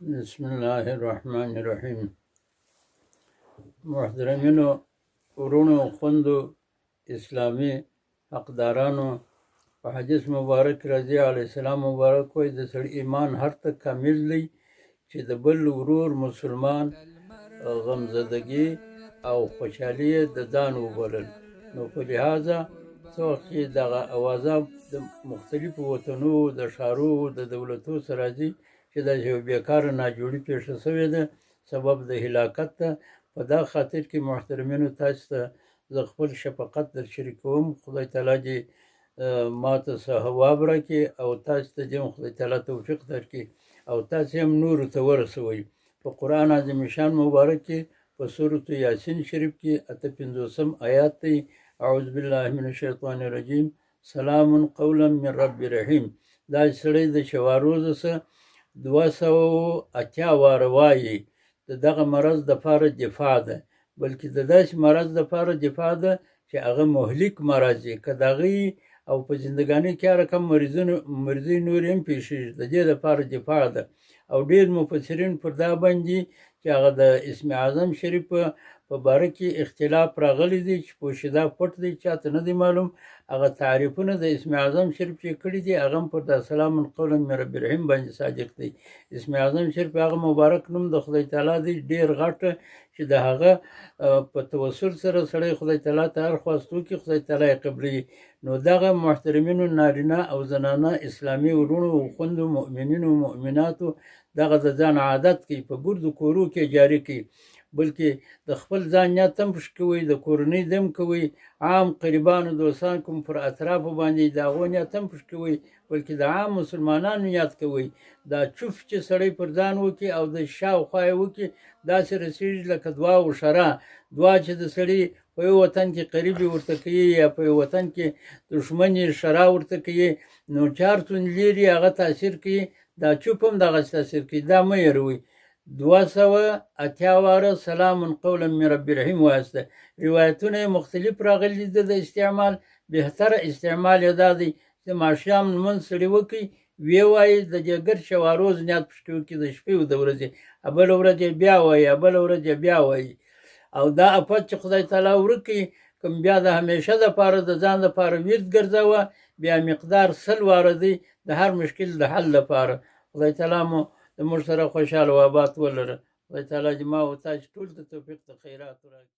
بسم الله الرحمن الرحیم. محترمینو، ورونو، خوندو، اسلامی حقدارانو، په حدیث مبارک راځي علیه السلام مبارک وایي د سړي ایمان هر ته کامل دی چې د بل ورور مسلمان غمزدګي او خوشحالي د ځان وبلل. نو په لحاظه څه وخت چې دغه اوازه د مختلفو وطنو د ښارو د دولتو سره راځي چې دا یو بیکاره ناجوړي پیښه سوې ده، سبب د هلاکت ده. په دا خاطر کې محترمینو، تاسو ته زه خپل شفقت در شریکوم. خدای تعالی دې ما ته ثواب راکړي او تاسو ته دې خدای تعالی توفیق درکړي او تاسو هم نورو ته ورسوئ. په قرآن عظیم شان مبارک کې په سورة یاسین شریف کې 58 آیات دی: اعوذ بالله من الشیطان الرجیم، سلام قولا من رب رحیم. دا سړی د شواروزه څخه 280 واره وایي د دغه مرض دپاره دفاع ده، بلکې د داسې مرض دپاره دفاع ده چې هغه مهلک مرض یې که د هغې او په زندګانۍ کې هر رقم مرضۍ نورې هم پېښېږي، د دې دپاره دفاع ده. او ډېر مفسرین پر دا باندې چې هغه د اسم اعظم شریف په باره کې اختلاف راغلی دی چې پوشیده پټ دی، چاته نه دی معلوم. هغه تعریفونه د اسم اعظم شریف چې کړي دي هغه هم پر دا سلام قولا من رب رحیم باندې صادق دی. اسم اعظم شریف هغه مبارک نوم د خدای تعالی دی ډېر غټ چې د هغه په توسل سره سړی خدای تعالی ته هر خواست وکړي خدای تعالی یې قبلوي. نو دغه محترمینو نارینه او زنانه اسلامي ورونو او خویندو مؤمنینو او مؤمناتو دغه د ځان عادت کوي، په ګردو کورو کې جاري کوي، بلکې د خپل ځان نیت هم پکې کوئ، د کورنۍ دم کوئ، عام قریبانو دوستان کوم پر اطرافو باندې د هغو نیت هم پکې کوئ، بلکې د عام مسلمانانو نیت کوئ. دا چوف چې سړی پر ځان وکړي او د شاوخوا یې وکړي داسې رسېږي لکه دعا و شره. دعا چې د سړي په یو وطن کې قریب ورته کوي یا په یو وطن کې دښمن یې شره ورته کوي، نو چار څون لرې هغه تاثیر کوي، دا چوپ هم دغسې تاثیر کوي. دا مه هېروئ. 280 واره سلام قولا من رب رحیم وایسته. روایتونه یې مختلف راغلي دي د استعمال. بهتره استعمال یې دا دی چې ماښام لمونځ سړي وکړي، ویې وایي د دې ګرد شواروز نیت پکې وکړي د شپې او د ورځې، بله ورځ یې بیا وایي، بله ورځ یې بیا وایي. او دا افت چې خدای تعالی ورکړي کوم بیا د همیشه دپاره د ځان دپاره ورد ګرځوه، بیا مقدار 100 واره دی د هر مشکل د حل لپاره. خدای تعالی مو د موږ سره خوشحاله و آباد ولره. خدای تعالی دې ما او تاسو ټول ته توفیق د خیرات راکړي.